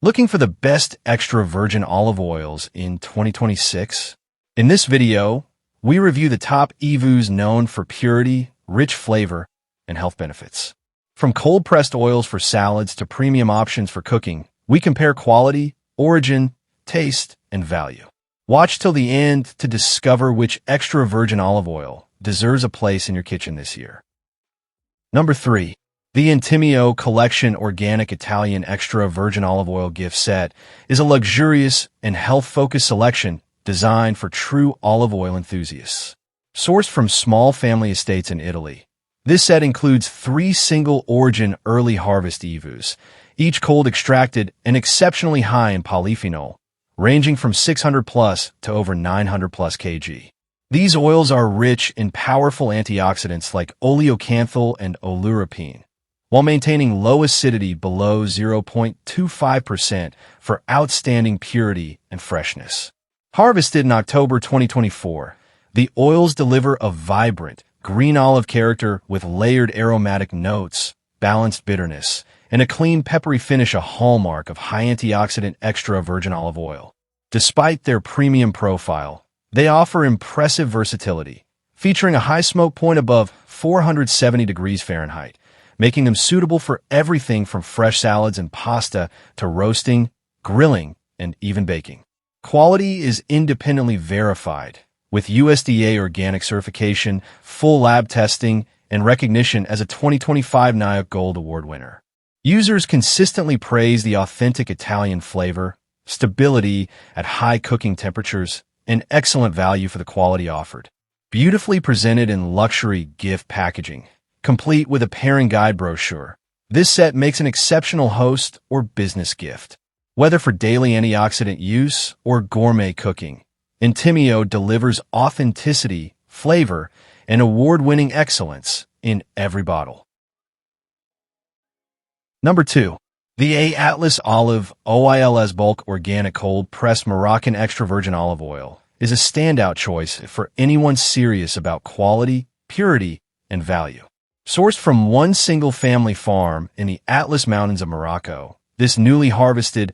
Looking for the best extra virgin olive oils in 2026? In this video, we review the top EVOOs known for purity, rich flavor, and health benefits. From cold-pressed oils for salads to premium options for cooking, we compare quality, origin, taste, and value. Watch till the end to discover which extra virgin olive oil deserves a place in your kitchen this year. Number 3. The EVOO Collection Organic Italian Extra Virgin Olive Oil Gift Set is a luxurious and health-focused selection designed for true olive oil enthusiasts. Sourced from small family estates in Italy, this set includes 3 single-origin early harvest EVOOs, each cold extracted and exceptionally high in polyphenol, ranging from 600 plus to over 900 plus kg. These oils are rich in powerful antioxidants like oleocanthal and oleuropein, while maintaining low acidity below 0.25% for outstanding purity and freshness. Harvested in October 2024, the oils deliver a vibrant, green olive character with layered aromatic notes, balanced bitterness, and a clean, peppery finish, a hallmark of high antioxidant extra virgin olive oil. Despite their premium profile, they offer impressive versatility, featuring a high smoke point above 470 degrees Fahrenheit, making them suitable for everything from fresh salads and pasta to roasting, grilling, and even baking. Quality is independently verified, with USDA organic certification, full lab testing, and recognition as a 2025 NIOC Gold Award winner. Users consistently praise the authentic Italian flavor, stability at high cooking temperatures, and excellent value for the quality offered. Beautifully presented in luxury gift packaging, complete with a pairing guide brochure, this set makes an exceptional host or business gift. Whether for daily antioxidant use or gourmet cooking, EVOO delivers authenticity, flavor, and award-winning excellence in every bottle. Number 2. The A Atlas Olive OILS Bulk Organic Cold Pressed Moroccan Extra Virgin Olive Oil is a standout choice for anyone serious about quality, purity, and value. Sourced from one single-family farm in the Atlas Mountains of Morocco, this newly harvested,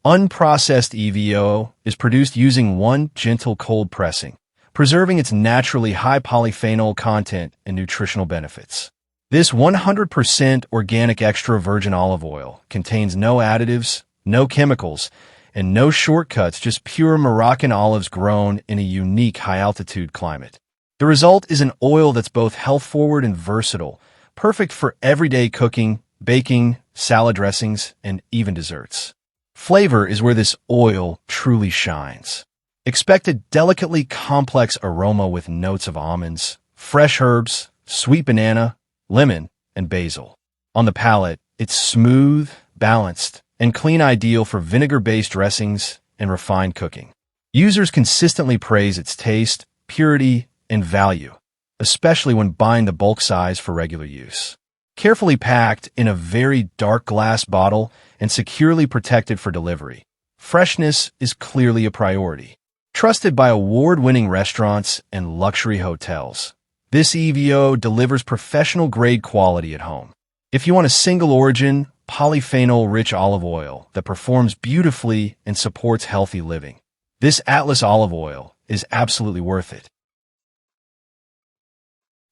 unprocessed EVOO is produced using one gentle cold pressing, preserving its naturally high polyphenol content and nutritional benefits. This 100% organic extra virgin olive oil contains no additives, no chemicals, and no shortcuts, just pure Moroccan olives grown in a unique high-altitude climate. The result is an oil that's both health-forward and versatile, perfect for everyday cooking, baking, salad dressings, and even desserts. Flavor is where this oil truly shines. Expect a delicately complex aroma with notes of almonds, fresh herbs, sweet banana, lemon, and basil. On the palate, it's smooth, balanced, and clean, ideal for vinegar-based dressings and refined cooking. Users consistently praise its taste, purity, and value, especially when buying the bulk size for regular use. Carefully packed in a very dark glass bottle and securely protected for delivery, freshness is clearly a priority. Trusted by award-winning restaurants and luxury hotels, this EVOO delivers professional-grade quality at home. If you want a single-origin, polyphenol-rich olive oil that performs beautifully and supports healthy living, this Atlas olive oil is absolutely worth it.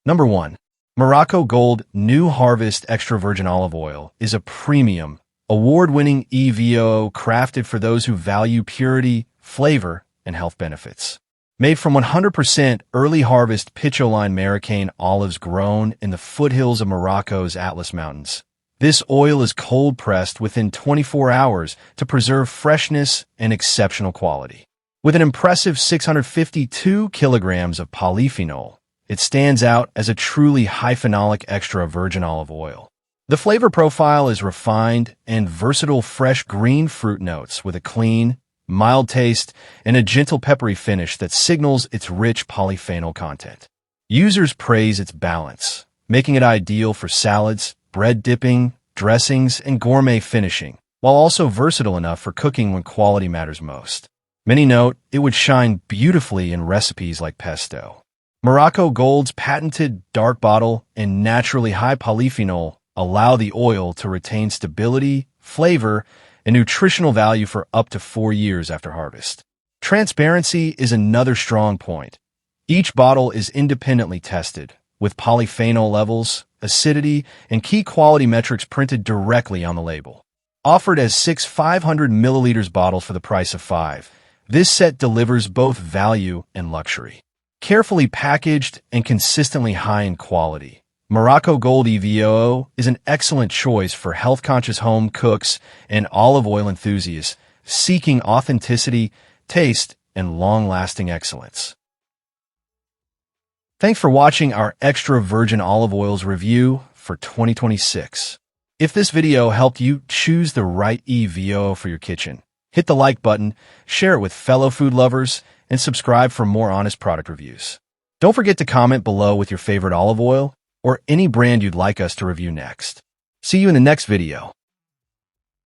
Number 1. Morocco Gold New Harvest Extra Virgin Olive Oil is a premium, award-winning EVOO crafted for those who value purity, flavor, and health benefits. Made from 100% early harvest Picholine Marocain olives grown in the foothills of Morocco's Atlas Mountains, this oil is cold-pressed within 24 hours to preserve freshness and exceptional quality. With an impressive 652 kilograms of polyphenol, it stands out as a truly high-phenolic extra virgin olive oil. The flavor profile is refined and versatile, fresh green fruit notes with a clean, mild taste and a gentle peppery finish that signals its rich polyphenol content. Users praise its balance, making it ideal for salads, bread dipping, dressings, and gourmet finishing, while also versatile enough for cooking when quality matters most. Many note it would shine beautifully in recipes like pesto. Morocco Gold's patented dark bottle and naturally high polyphenol allow the oil to retain stability, flavor, and nutritional value for up to 4 years after harvest. Transparency is another strong point. Each bottle is independently tested, with polyphenol levels, acidity, and key quality metrics printed directly on the label. Offered as 6 500 milliliters bottles for the price of 5, this set delivers both value and luxury. Carefully packaged and consistently high in quality, Morocco Gold EVOO is an excellent choice for health-conscious home cooks and olive oil enthusiasts seeking authenticity, taste, and long-lasting excellence. Thanks for watching our extra virgin olive oils review for 2026. If this video helped you choose the right EVOO for your kitchen, hit the like button, share it with fellow food lovers, and subscribe for more honest product reviews. Don't forget to comment below with your favorite olive oil or any brand you'd like us to review next. See you in the next video.